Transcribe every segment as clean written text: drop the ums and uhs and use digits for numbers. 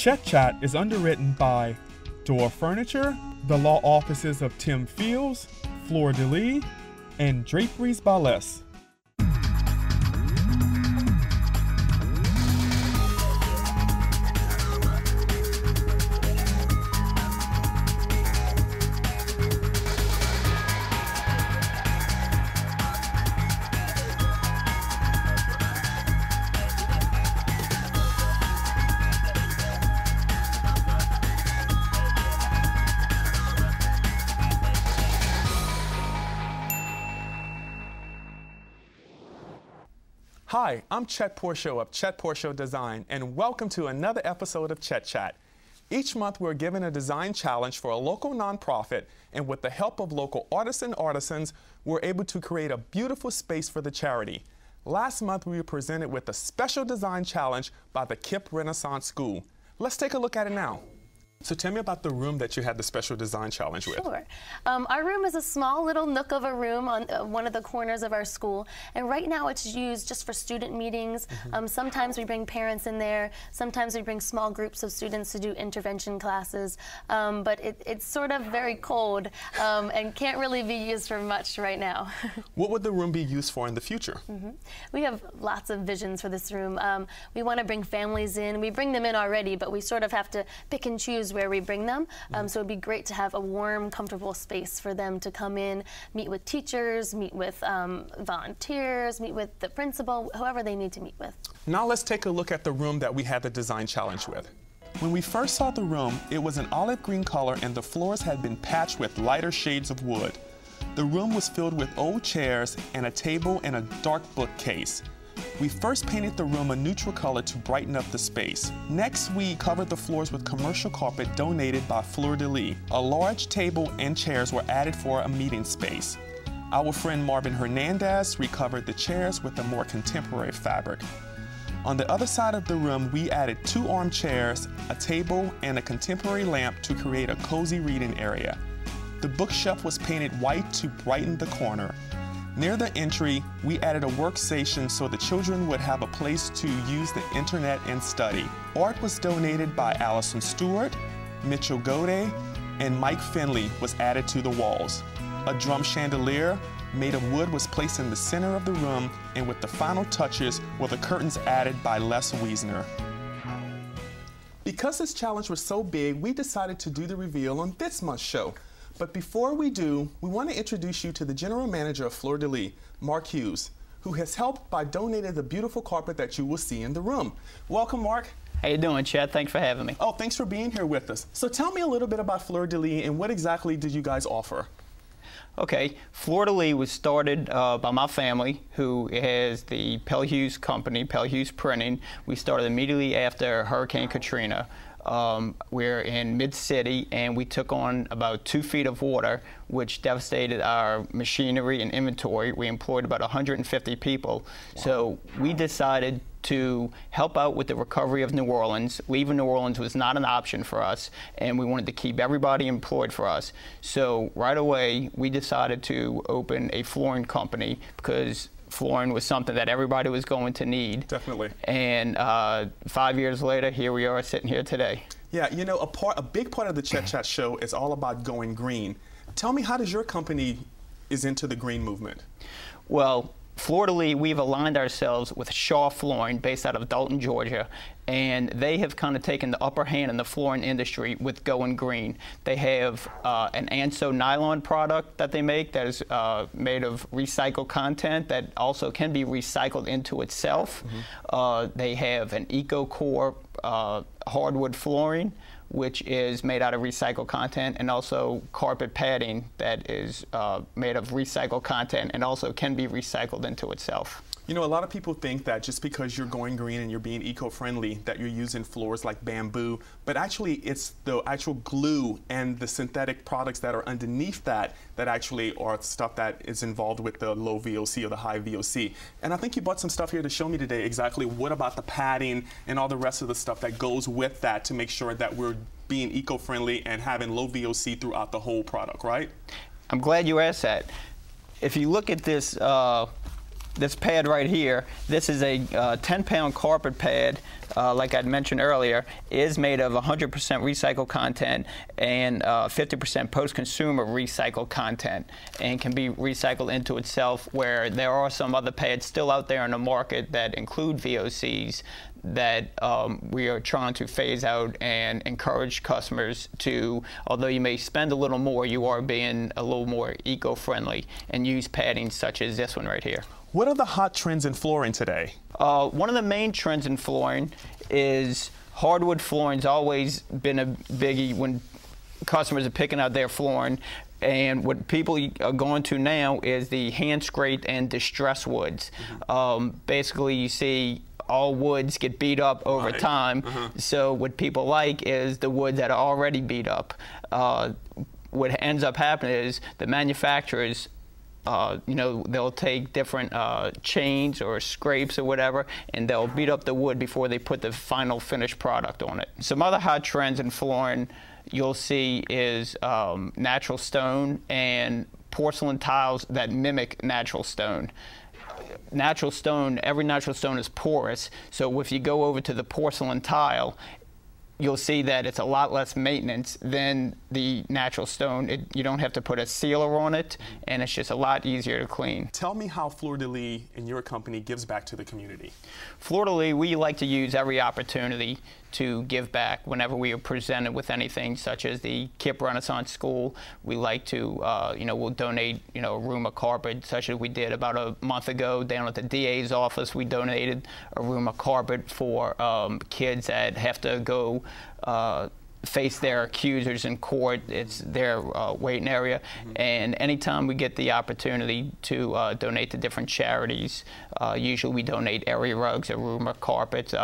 Chet Chat is underwritten by Door Furniture, the law offices of Tim Fields, Fleur de Lis, and Draperies by Les. Hi, I'm Chet Porcho of Chet Porcho Design, and welcome to another episode of Chet Chat. Each month we're given a design challenge for a local nonprofit, and with the help of local artists and artisans, we're able to create a beautiful space for the charity. Last month we were presented with a special design challenge by the KIPP Renaissance School. Let's take a look at it now. So tell me about the room that you had the special design challenge with. Sure. Our room is a small little nook of a room on one of the corners of our school, and right now it's used just for student meetings. Sometimes we bring parents in there, sometimes we bring small groups of students to do intervention classes, but it's sort of very cold and can't really be used for much right now. What would the room be used for in the future? We have lots of visions for this room. We want to bring families in. We bring them in already, but we sort of have to pick and choose where we bring them. So it'd be great to have a warm, comfortable space for them to come in, meet with teachers, meet with volunteers, meet with the principal, whoever they need to meet with. Now let's take a look at the room that we had the design challenge with. When we first saw the room, it was an olive green color and the floors had been patched with lighter shades of wood. The room was filled with old chairs and a table and a dark bookcase. We first painted the room a neutral color to brighten up the space. Next, we covered the floors with commercial carpet donated by Fleur de Lis. A large table and chairs were added for a meeting space. Our friend Marvin Hernandez recovered the chairs with a more contemporary fabric. On the other side of the room, we added 2 armchairs, a table, and a contemporary lamp to create a cozy reading area. The bookshelf was painted white to brighten the corner. Near the entry, we added a workstation so the children would have a place to use the internet and study. Art was donated by Allison Stewart, Mitchell Gode, and Mike Finley was added to the walls. A drum chandelier made of wood was placed in the center of the room, and with the final touches were the curtains added by Les Wiesner. Because this challenge was so big, we decided to do the reveal on this month's show. But before we do, we want to introduce you to the general manager of Fleur de Lis, Mark Hughes, who has helped by donating the beautiful carpet that you will see in the room. Welcome, Mark. How you doing, Chet? Thanks for having me. Oh, thanks for being here with us. So tell me a little bit about Fleur de Lis and what exactly did you guys offer? Okay, Fleur de Lis was started by my family, who has the Pell Hughes company, Pell Hughes Printing. We started immediately after Hurricane Katrina. We're in mid-city, and we took on about 2 feet of water, which devastated our machinery and inventory. We employed about 150 people. Wow. So we decided to help out with the recovery of New Orleans. Leaving New Orleans was not an option for us, and we wanted to keep everybody employed for us. So right away, we decided to open a flooring company because flooring was something that everybody was going to need. Definitely. And 5 years later, here we are sitting here today. Yeah, you know, a big part of the Chet Chat show is all about going green. Tell me, how does your company is into the green movement? Well, Fleur de Lis, we've aligned ourselves with Shaw Flooring, based out of Dalton, Georgia, and they have kind of taken the upper hand in the flooring industry with going green. They have an Anso nylon product that they make that is made of recycled content that also can be recycled into itself. They have an EcoCore hardwood flooring, which is made out of recycled content, and also carpet padding that is made of recycled content and also can be recycled into itself. You know, a lot of people think that just because you're going green and you're being eco-friendly that you're using floors like bamboo, but actually it's the actual glue and the synthetic products that are underneath that actually are stuff that is involved with the low VOC or the high VOC. And I think you brought some stuff here to show me today exactly what about the padding and all the rest of the stuff that goes with that to make sure that we're being eco-friendly and having low VOC throughout the whole product, right? I'm glad you asked that. If you look at this this pad right here, this is a 10-pound carpet pad, like I'd mentioned earlier, is made of 100% recycled content and 50% post-consumer recycled content, and can be recycled into itself, where there are some other pads still out there in the market that include VOCs that we are trying to phase out and encourage customers to, although you may spend a little more, you are being a little more eco-friendly and use padding such as this one right here. What are the hot trends in flooring today? One of the main trends in flooring is hardwood flooring's always been a biggie when customers are picking out their flooring. And what people are going to now is the hand scraped and distressed woods. Basically, you see all woods get beat up over time. So what people like is the wood that are already beat up. What ends up happening is the manufacturers, you know, they'll take different chains or scrapes or whatever, and they'll beat up the wood before they put the final finished product on it. Some other hot trends in flooring you'll see is natural stone and porcelain tiles that mimic natural stone. Natural stone, every natural stone is porous, so if you go over to the porcelain tile, you'll see that it's a lot less maintenance than the natural stone. You don't have to put a sealer on it, and it's just a lot easier to clean. Tell me how Fleur de Lis and your company gives back to the community. Fleur de Lis, we like to use every opportunity to give back whenever we are presented with anything, such as the KIPP Renaissance School. We like to, you know, we'll donate, you know, a room of carpet, such as we did about a month ago down at the DA's office. We donated a room of carpet for kids that have to go face their accusers in court. It's their waiting area. And anytime we get the opportunity to donate to different charities, usually we donate area rugs, a room of carpets,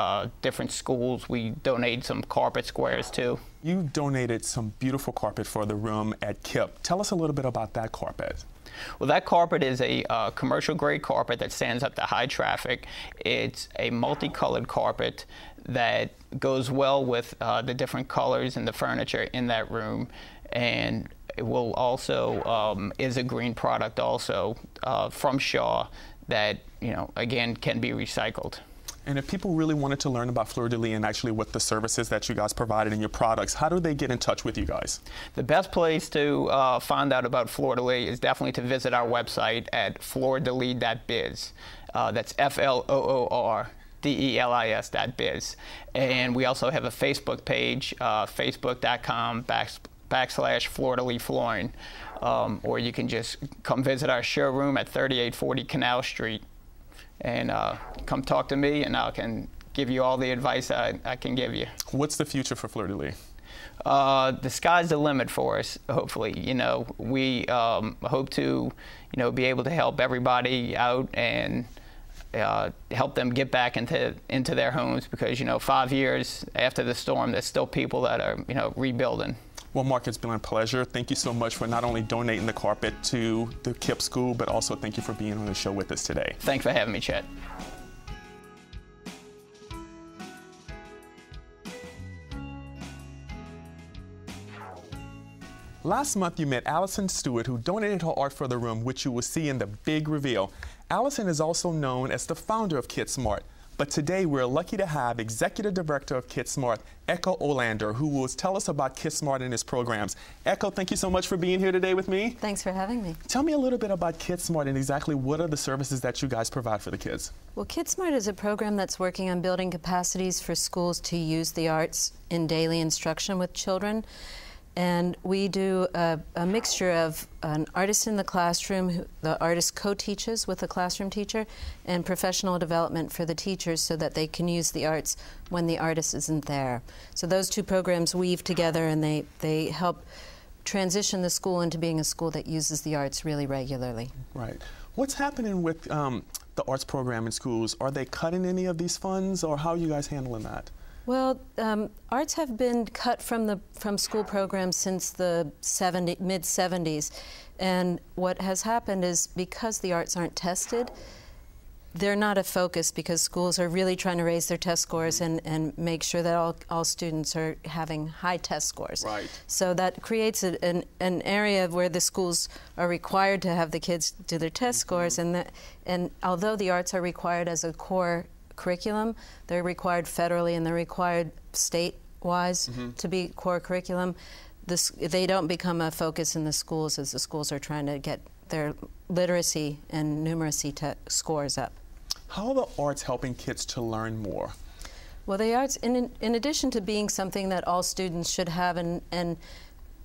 different schools, we donate some carpet squares too. You donated some beautiful carpet for the room at KIPP. Tell us a little bit about that carpet. Well, that carpet is a commercial grade carpet that stands up to high traffic. It's a multicolored carpet that goes well with the different colors and the furniture in that room, and it will also is a green product also from Shaw that, you know, again can be recycled. And if people really wanted to learn about Fleur de Lis and actually what the services that you guys provided in your products, how do they get in touch with you guys? The best place to find out about Fleur de Lis is definitely to visit our website at floordelis.biz. That's FLOORDELIS.biz. And we also have a Facebook page, facebook.com/Fleur de Lis Flooring. Or you can just come visit our showroom at 3840 Canal Street. And come talk to me, and I can give you all the advice I can give you. What's the future for Fleur de Lis? The sky's the limit for us, hopefully. You know, we hope to, you know, be able to help everybody out and help them get back into their homes, because, you know, 5 years after the storm, there's still people that are, you know, rebuilding. Well, Mark, it's been a pleasure. Thank you so much for not only donating the carpet to the KIPP school, but also thank you for being on the show with us today. Thanks for having me, Chet. Last month, you met Allison Stewart, who donated her art for the room, which you will see in the big reveal. Allison is also known as the founder of Kit Smart. But today, we're lucky to have Executive Director of Kit Smart, Echo Olander, who will tell us about Kit Smart and his programs. Echo, thank you so much for being here today with me. Thanks for having me. Tell me a little bit about Kit Smart and exactly what are the services that you guys provide for the kids. Well, Kit Smart is a program that's working on building capacities for schools to use the arts in daily instruction with children. And we do a mixture of an artist in the classroom, who the artist co-teaches with a classroom teacher, and professional development for the teachers so that they can use the arts when the artist isn't there. So those two programs weave together, and they help transition the school into being a school that uses the arts really regularly. Right. What's happening with the arts program in schools? Are they cutting any of these funds, or how are you guys handling that? Well, arts have been cut from school programs since the mid-70s, and what has happened is because the arts aren't tested, they're not a focus because schools are really trying to raise their test scores and make sure that all students are having high test scores. Right. So that creates an area where the schools are required to have the kids do their test scores, and although the arts are required as a core curriculum, they're required federally and they're required state-wise to be core curriculum. They don't become a focus in the schools as the schools are trying to get their literacy and numeracy scores up. How are the arts helping kids to learn more? Well, the arts, in addition to being something that all students should have and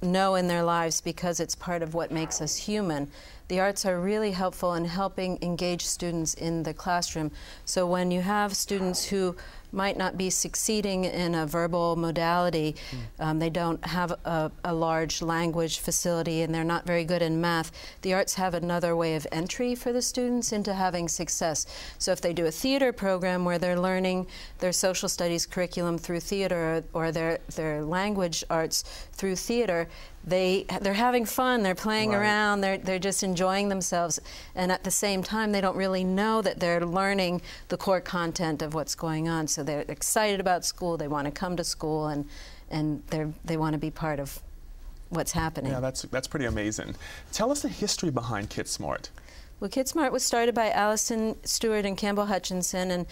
know in their lives because it's part of what makes us human, the arts are really helpful in helping engage students in the classroom. So when you have students who might not be succeeding in a verbal modality, they don't have a large language facility, and they're not very good in math, the arts have another way of entry for the students into having success. So if they do a theater program where they're learning their social studies curriculum through theater or their language arts through theater, they're having fun, they're playing around, they're just enjoying themselves, and at the same time they don't really know that they're learning the core content of what's going on. So they're excited about school, they want to come to school, and they want to be part of what's happening. Yeah, that's pretty amazing. Tell us the history behind KidSmart. Well, KidSmart was started by Allison Stewart and Campbell Hutchinson, and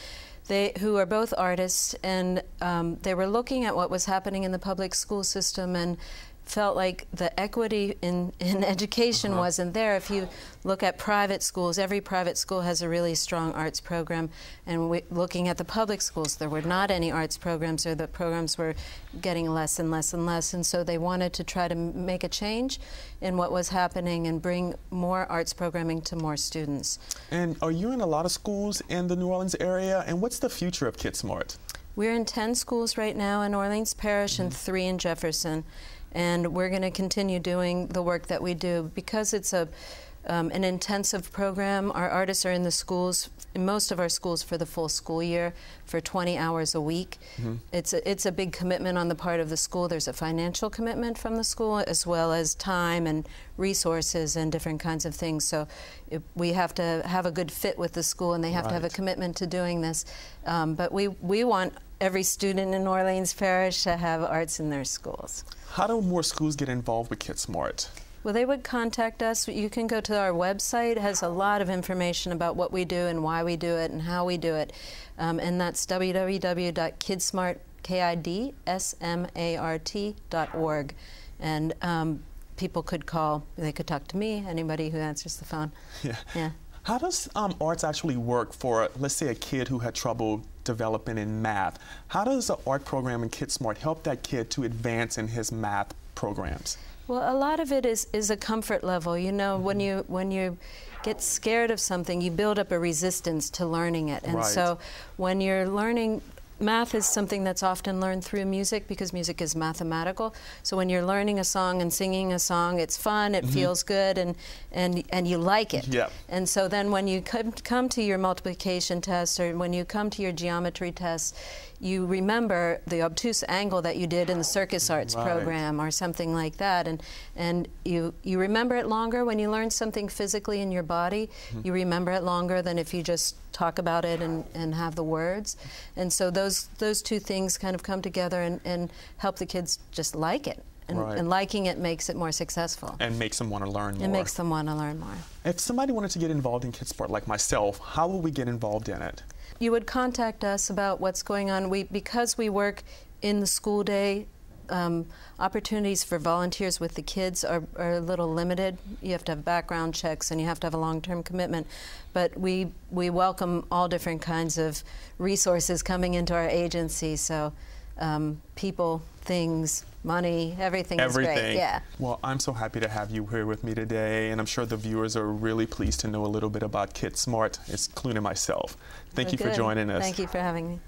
who are both artists, and they were looking at what was happening in the public school system and felt like the equity in education wasn't there. If you look at private schools, every private school has a really strong arts program, and looking at the public schools, there were not any arts programs, or the programs were getting less and less and less, and so they wanted to try to make a change in what was happening and bring more arts programming to more students. And are you in a lot of schools in the New Orleans area, and what's the future of KidSmart? We're in 10 schools right now in Orleans Parish and 3 in Jefferson. And we're going to continue doing the work that we do. Because it's an intensive program, our artists are in the schools, in most of our schools, for the full school year, for 20 hours a week. It's a big commitment on the part of the school. There's a financial commitment from the school, as well as time and resources and different kinds of things. So we have to have a good fit with the school, and they have to have a commitment to doing this. But we want every student in Orleans Parish to have arts in their schools. How do more schools get involved with KidSmart? Well, they would contact us. You can go to our website. It has a lot of information about what we do and why we do it and how we do it. And that's www.kidsmart.org. And people could call. They could talk to me, anybody who answers the phone. Yeah. How does arts actually work for, let's say, a kid who had trouble developing in math? How does the art program in KidSmart help that kid to advance in his math programs? Well, a lot of it is a comfort level. You know, when you get scared of something, you build up a resistance to learning it. And so when you're learning, math is something that's often learned through music because music is mathematical. So when you're learning a song and singing a song, it's fun, it feels good, and you like it. And so then when you come to your multiplication test, or when you come to your geometry test, you remember the obtuse angle that you did in the circus arts program or something like that, and you remember it longer when you learn something physically in your body. You remember it longer than if you just talk about it and have the words. And so those two things kind of come together and help the kids just like it. And liking it makes it more successful. And makes them want to learn more. It makes them want to learn more. If somebody wanted to get involved in KidSmart like myself, how would we get involved in it? You would contact us about what's going on. Because we work in the school day, opportunities for volunteers with the kids are a little limited. You have to have background checks and you have to have a long-term commitment. But we welcome all different kinds of resources coming into our agency. So people, things, money, everything is great. Yeah. Well, I'm so happy to have you here with me today, and I'm sure the viewers are really pleased to know a little bit about KidSmart, including myself. Thank you for joining us. Thank you for having me.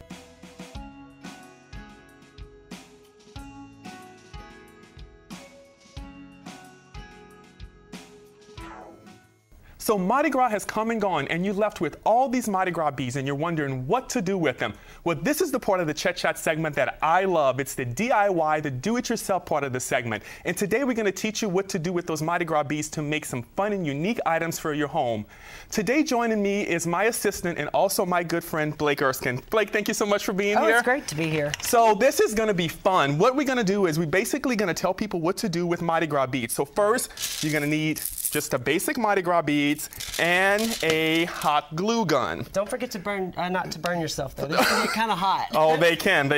So Mardi Gras has come and gone, and you're left with all these Mardi Gras beads, and you're wondering what to do with them. Well, this is the part of the Chet Chat segment that I love. It's the DIY, the do-it-yourself part of the segment. And today we're going to teach you what to do with those Mardi Gras beads to make some fun and unique items for your home. Today joining me is my assistant and also my good friend, Blake Erskine. Blake, thank you so much for being here. Oh, it's great to be here. So this is going to be fun. What we're going to do is we're basically going to tell people what to do with Mardi Gras beads. So first, you're going to need just a basic Mardi Gras beads and a hot glue gun. Don't forget to burn, not to burn yourself though. These can get kind of hot. Oh, they can.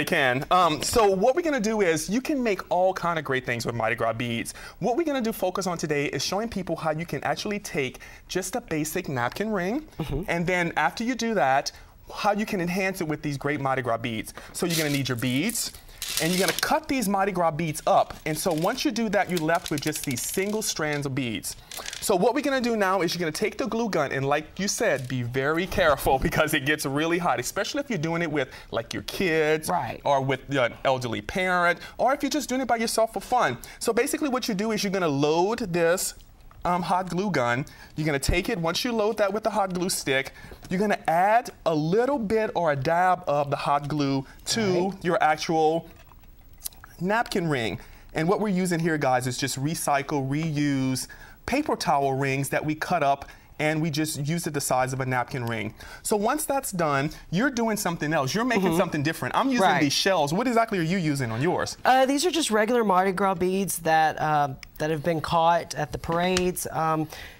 So what we're going to do is you can make all kind of great things with Mardi Gras beads. What we're going to do focus on today is showing people how you can actually take just a basic napkin ring, and then after you do that, how you can enhance it with these great Mardi Gras beads. So you're going to need your beads, and you're going to cut these Mardi Gras beads up. And so once you do that, you're left with just these single strands of beads. So what we're going to do now is you're going to take the glue gun, and like you said, be very careful because it gets really hot, especially if you're doing it with like your kids, right, or with an elderly parent, or if you're just doing it by yourself for fun. So basically what you do is you're going to load this hot glue gun. You're going to take it, once you load that with the hot glue stick, you're going to add a little bit or a dab of the hot glue to your actual napkin ring. And what we're using here, guys, is just recycle, reuse paper towel rings that we cut up, and we just use it the size of a napkin ring. So once that's done, you're doing something else. You're making something different. I'm using these shells. What exactly are you using on yours? These are just regular Mardi Gras beads that that have been caught at the parades.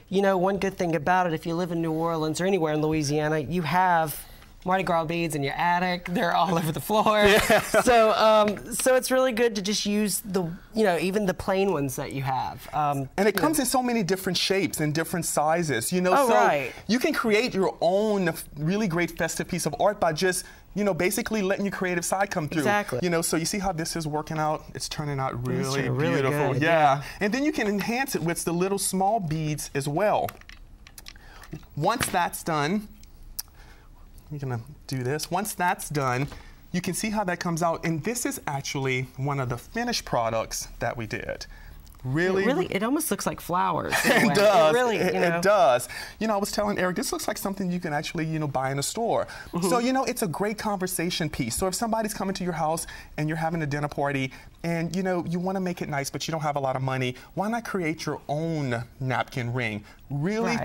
You know, one good thing about it, if you live in New Orleans or anywhere in Louisiana, you have Mardi Gras beads in your attic. They're all over the floor. Yeah. So it's really good to just use the, you know, even the plain ones that you have. And it comes in so many different shapes and different sizes, you know, so you can create your own really great festive piece of art by just, you know, basically letting your creative side come through. Exactly. You know, so you see how this is working out? It's turning out really really beautiful. Good, yeah. And then you can enhance it with the little small beads as well. Once that's done, we're gonna do this. Once that's done, you can see how that comes out. And this is actually one of the finished products that we did. It almost looks like flowers. It does. It really, it does. You know, I was telling Eric, this looks like something you can actually, you know, buy in a store. So, you know, it's a great conversation piece. So if somebody's coming to your house and you're having a dinner party and, you know, you want to make it nice, but you don't have a lot of money, why not create your own napkin ring? Really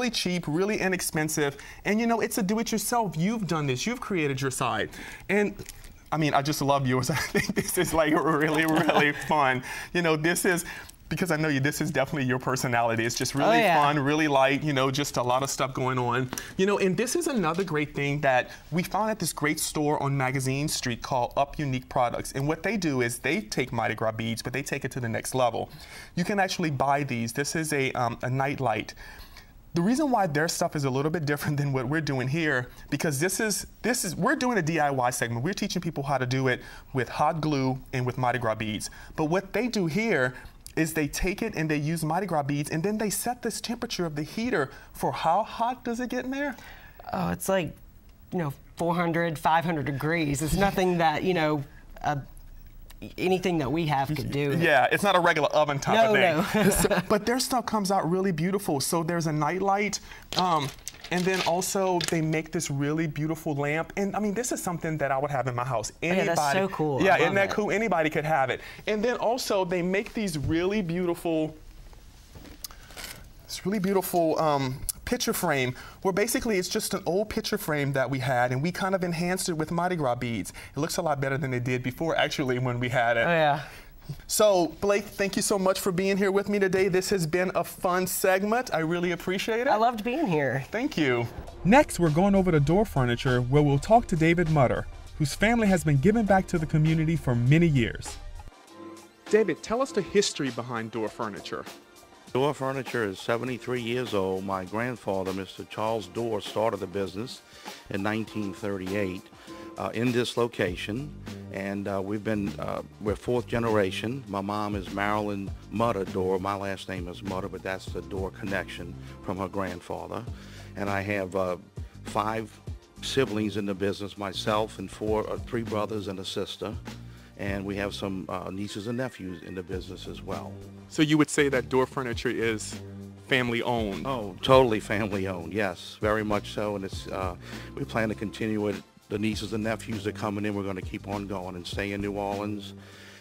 cheap, really inexpensive. And, you know, it's a do-it-yourself. You've done this. You've created your side. And I mean, I just love yours. I think this is like really fun. You know, this is, because I know you, this is definitely your personality. It's just really fun, really light, you know, just a lot of stuff going on. You know, and this is another great thing that we found at this great store on Magazine Street called Up Unique Products. And what they do is they take Mardi Gras beads, but they take it to the next level. You can actually buy these. This is a night light. The reason why their stuff is a little bit different than what we're doing here, because we're doing a DIY segment. We're teaching people how to do it with hot glue and with Mardi Gras beads. But what they do here is they take it and they use Mardi Gras beads, and then they set this temperature of the heater for how hot does it get in there? Oh, it's like, you know, 400, 500 degrees. It's nothing that, you know, anything that we have could do. Yeah, it's not a regular oven type of thing. No. But their stuff comes out really beautiful. So there's a night light, and then also they make this really beautiful lamp. And I mean, this is something that I would have in my house. Anybody, yeah, that's so cool. Yeah, isn't that cool? Anybody could have it. And then also they make these really beautiful, picture frame, where basically it's just an old picture frame that we had, and we kind of enhanced it with Mardi Gras beads. It looks a lot better than it did before, actually, when we had it. Oh, yeah. So, Blake, thank you so much for being here with me today. This has been a fun segment. I really appreciate it. I loved being here. Thank you. Next, we're going over to door furniture, where we'll talk to David Mutter, whose family has been giving back to the community for many years. David, tell us the history behind door furniture. Door furniture is 73 years old. My grandfather, Mr. Charles Dorr, started the business in 1938 in this location, and we're fourth generation. My mom is Marilyn Mutter Dorr. My last name is Mutter, but that's the Dorr connection from her grandfather. And I have 5 siblings in the business, myself and 3 brothers and a sister. And we have some nieces and nephews in the business as well. So you would say that door furniture is family owned. Oh, totally family owned, yes, very much so. And it's we plan to continue it. The nieces and nephews are coming in. We're going to keep on going and stay in New Orleans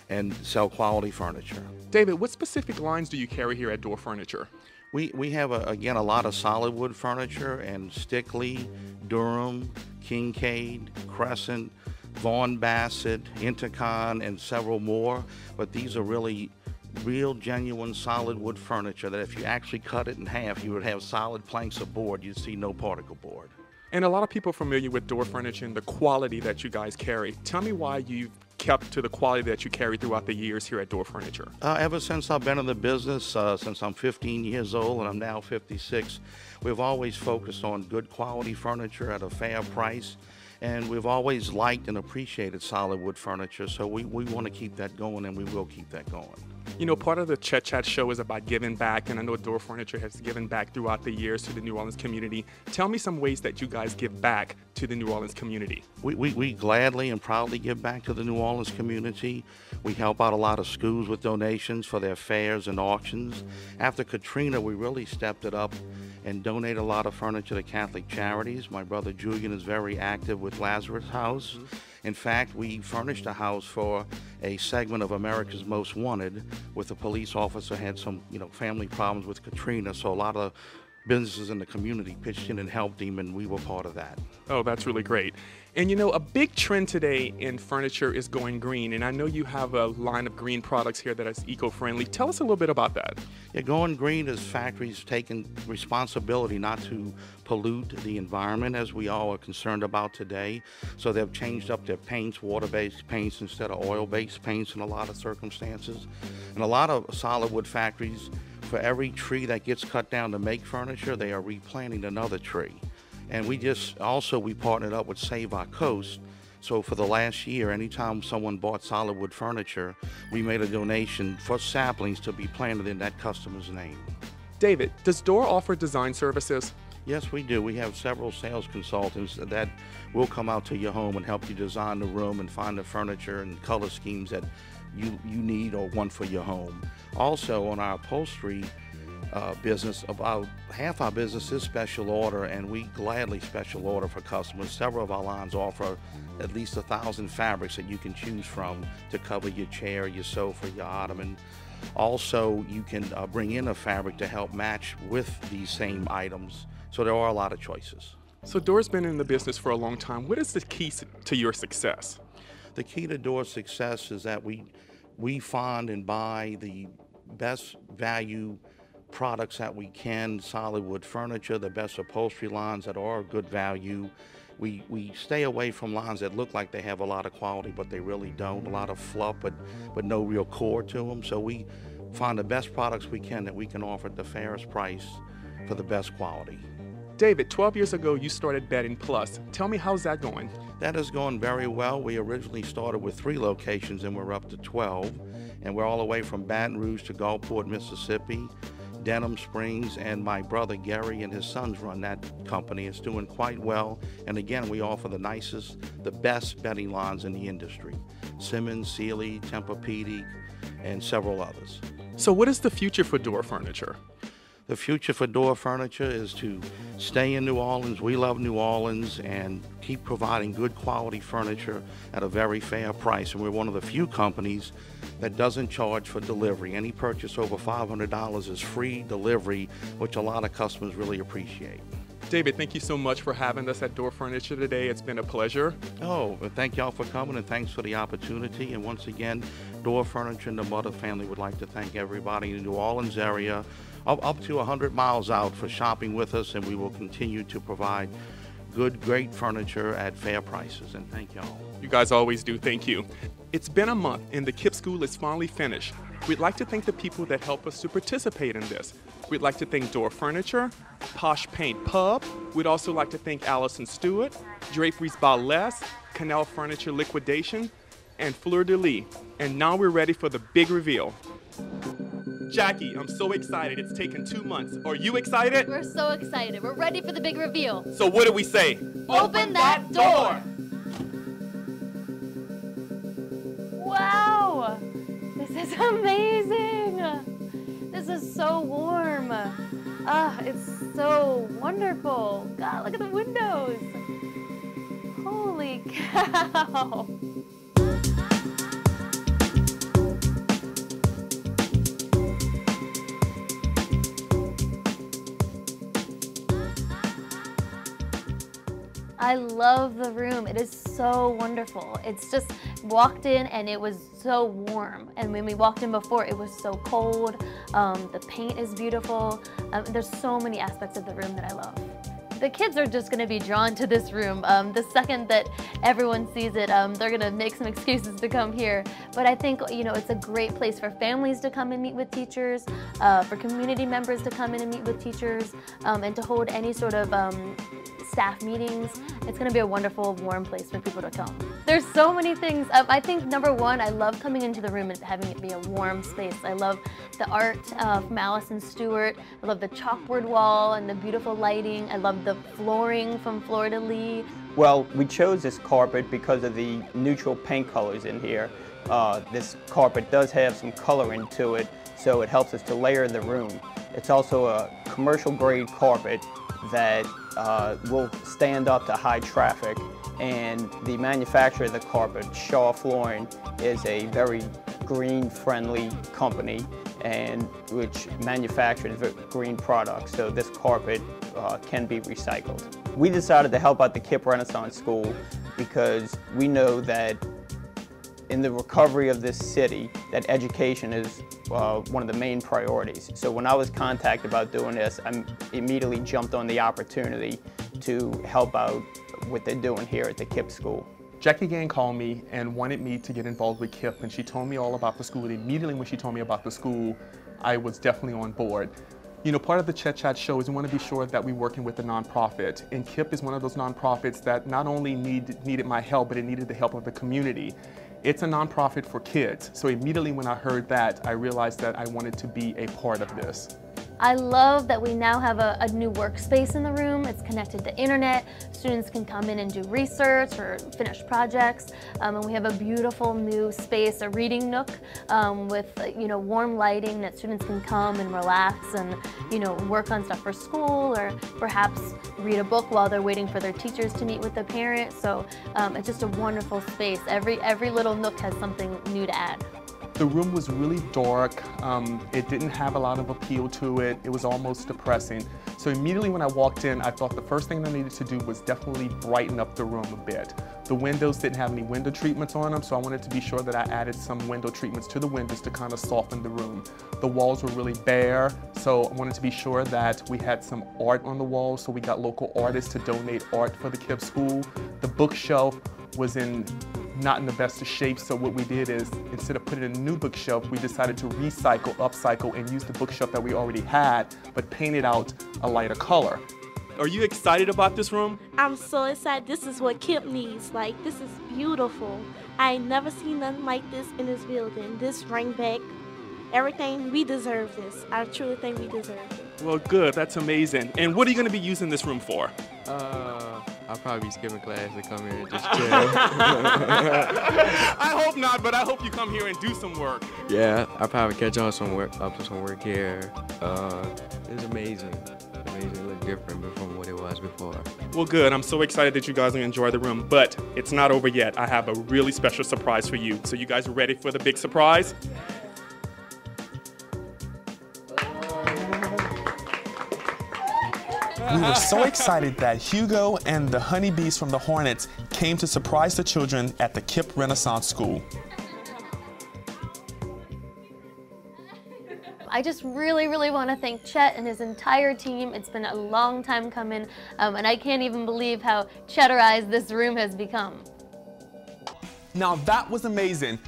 and sell quality furniture. David, what specific lines do you carry here at Door Furniture? We have, again, a lot of solid wood furniture and Stickley, Durham, Kincaid, Crescent, Vaughan Bassett, Intercon, and several more. But these are really real, genuine, solid wood furniture that if you actually cut it in half, you would have solid planks of board. You'd see no particle board. And a lot of people are familiar with Door Furniture and the quality that you guys carry. Tell me why you've kept to the quality that you carry throughout the years here at Door Furniture. Ever since I've been in the business, since I'm 15 years old and I'm now 56, we've always focused on good quality furniture at a fair price. And we've always liked and appreciated solid wood furniture, so we want to keep that going, and we will keep that going. You know, part of the Chet Chat show is about giving back, and I know Door Furniture has given back throughout the years to the New Orleans community. Tell me some ways that you guys give back to the New Orleans community. We gladly and proudly give back to the New Orleans community. We help out a lot of schools with donations for their fairs and auctions. After Katrina, we really stepped it up and donate a lot of furniture to Catholic charities. My brother Julian is very active with Lazarus House. In fact, we furnished a house for a segment of America's Most Wanted with a police officer had some, family problems with Katrina, so a lot of businesses in the community pitched in and helped him, and we were part of that. Oh, that's really great. And a big trend today in furniture is going green, and I know you have a line of green products here that is eco-friendly. Tell us a little bit about that. Yeah, going green is factories taking responsibility not to pollute the environment, as we all are concerned about today. So they've changed up their paints, water-based paints instead of oil-based paints in a lot of circumstances. And a lot of solid wood factories, for every tree that gets cut down to make furniture, they are replanting another tree. And we partnered up with Save Our Coast. So for the last year, anytime someone bought solid wood furniture, we made a donation for saplings to be planted in that customer's name. David, does Door offer design services? Yes, we do. We have several sales consultants that will come out to your home and help you design the room and find the furniture and color schemes that you need or want for your home. Also, on our upholstery business, about half our business is special order, and we gladly special order for customers. Several of our lines offer at least 1,000 fabrics that you can choose from to cover your chair, your sofa, your ottoman. Also, you can bring in a fabric to help match with these same items. So there are a lot of choices. So Door's been in the business for a long time. What is the key to your success? The key to Door's success is that we find and buy the best value products that we can, solid wood furniture, the best upholstery lines that are good value. We stay away from lines that look like they have a lot of quality, but they really don't. A lot of fluff, but no real core to them. So we find the best products we can that we can offer at the fairest price for the best quality. David, 12 years ago, you started Bedding Plus. Tell me, how's that going? That has gone very well. We originally started with 3 locations, and we're up to 12. And we're all the way from Baton Rouge to Gulfport, Mississippi, Denham Springs, and my brother Gary and his sons run that company. It's doing quite well. And again, we offer the best bedding lines in the industry. Simmons, Sealy, Tempur-Pedic, and several others. So what is the future for Door Furniture? The future for Door Furniture is to stay in New Orleans. We love New Orleans, and keep providing good quality furniture at a very fair price. And we're one of the few companies that doesn't charge for delivery. Any purchase over $500 is free delivery, which a lot of customers really appreciate. David, thank you so much for having us at Door Furniture today. It's been a pleasure. Oh, well, thank y'all for coming, and thanks for the opportunity. And once again, Door Furniture and the Mother family would like to thank everybody in the New Orleans area up to 100 miles out for shopping with us, and we will continue to provide great furniture at fair prices. And thank y'all. You guys always do. Thank you. It's been a month, and the KIPP school is finally finished. We'd like to thank the people that help us to participate in this. We'd like to thank Door Furniture, Posh Paint Pub. We'd also like to thank Allison Stewart, Draperies by Les, Canal Furniture Liquidation, and Fleur de Lis. And now we're ready for the big reveal. Jackie, I'm so excited. It's taken 2 months. Are you excited? We're so excited. We're ready for the big reveal. So what do we say? Open that door! Wow! This is amazing! This is so warm. It's so wonderful. God, look at the windows. Holy cow. I love the room. It is so wonderful. It's just walked in and it was so warm. And when we walked in before, it was so cold. The paint is beautiful. There's so many aspects of the room that I love. The kids are just gonna be drawn to this room. The second that everyone sees it, they're gonna make some excuses to come here. But I think, you know, it's a great place for families to come and meet with teachers, for community members to come in and meet with teachers, and to hold any sort of staff meetings. It's going to be a wonderful, warm place for people to come. There's so many things. I think number one, I love coming into the room and having it be a warm space. I love the art from Allison Stewart. I love the chalkboard wall and the beautiful lighting. I love the flooring from Fleur de Lis. Well, we chose this carpet because of the neutral paint colors in here. This carpet does have some coloring to it, so it helps us to layer the room. It's also a commercial grade carpet that will stand up to high traffic, and the manufacturer of the carpet, Shaw Flooring, is a very green-friendly company and which manufactures green products, so this carpet can be recycled. We decided to help out the KIPP Renaissance School because we know that in the recovery of this city, that education is one of the main priorities. So when I was contacted about doing this, I immediately jumped on the opportunity to help out what they're doing here at the KIPP school. Jackie Gang called me and wanted me to get involved with KIPP, and she told me all about the school. And immediately when she told me about the school, I was definitely on board. You know, part of the Chet Chat show is we want to be sure that we're working with a nonprofit, and KIPP is one of those nonprofits that not only needed my help, but it needed the help of the community. It's a nonprofit for kids, so immediately when I heard that, I realized that I wanted to be a part of this. I love that we now have a new workspace in the room. It's connected to internet. Students can come in and do research or finish projects. And we have a beautiful new space, a reading nook with warm lighting that students can come and relax and work on stuff for school, or perhaps read a book while they're waiting for their teachers to meet with the parents. So it's just a wonderful space. Every little nook has something new to add. The room was really dark. It didn't have a lot of appeal to it. It was almost depressing. So immediately when I walked in, I thought the first thing I needed to do was definitely brighten up the room a bit. The windows didn't have any window treatments on them, so I wanted to be sure that I added some window treatments to the windows to kind of soften the room. The walls were really bare, so I wanted to be sure that we had some art on the walls, so we got local artists to donate art for the KIPP school. The bookshelf was not in the best of shape, so what we did is, instead of putting in a new bookshelf, we decided to recycle, upcycle, and use the bookshelf that we already had, but paint it out a lighter color. Are you excited about this room? I'm so excited. This is what KIPP needs. Like, this is beautiful. I ain't never seen nothing like this in this building. This bring back everything. We deserve this. I truly think we deserve it. Well, good. That's amazing. And what are you going to be using this room for? I'll probably be skipping class to come here and just chill. I hope not, but I hope you come here and do some work. Yeah, I'll probably catch on some work here. It's amazing. It looked different from what it was before. Well, good. I'm so excited that you guys will enjoy the room, but it's not over yet. I have a really special surprise for you. So you guys ready for the big surprise? We were so excited that Hugo and the honeybees from the Hornets came to surprise the children at the KIPP Renaissance School. I just really want to thank Chet and his entire team. It's been a long time coming, and I can't even believe how Chetterized this room has become. Now that was amazing,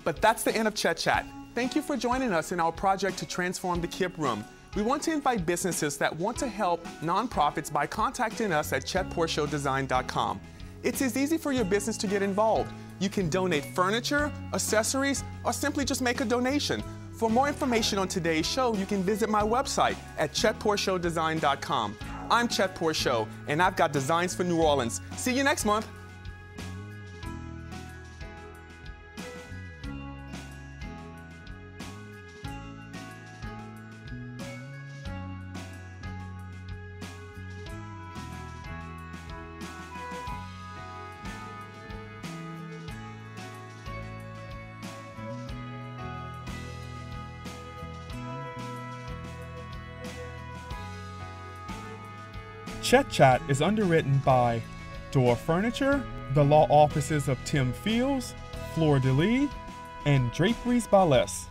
but that's the end of Chet Chat. Thank you for joining us in our project to transform the KIPP room. We want to invite businesses that want to help nonprofits by contacting us at chetporshowdesign.com. It's as easy for your business to get involved. You can donate furniture, accessories, or simply just make a donation. For more information on today's show, you can visit my website at chetporshowdesign.com. I'm Chet Porshow, and I've got designs for New Orleans. See you next month. Chet Chat is underwritten by Door Furniture, the law offices of Tim Fields, Fleur de Lis, and Draperies by Les.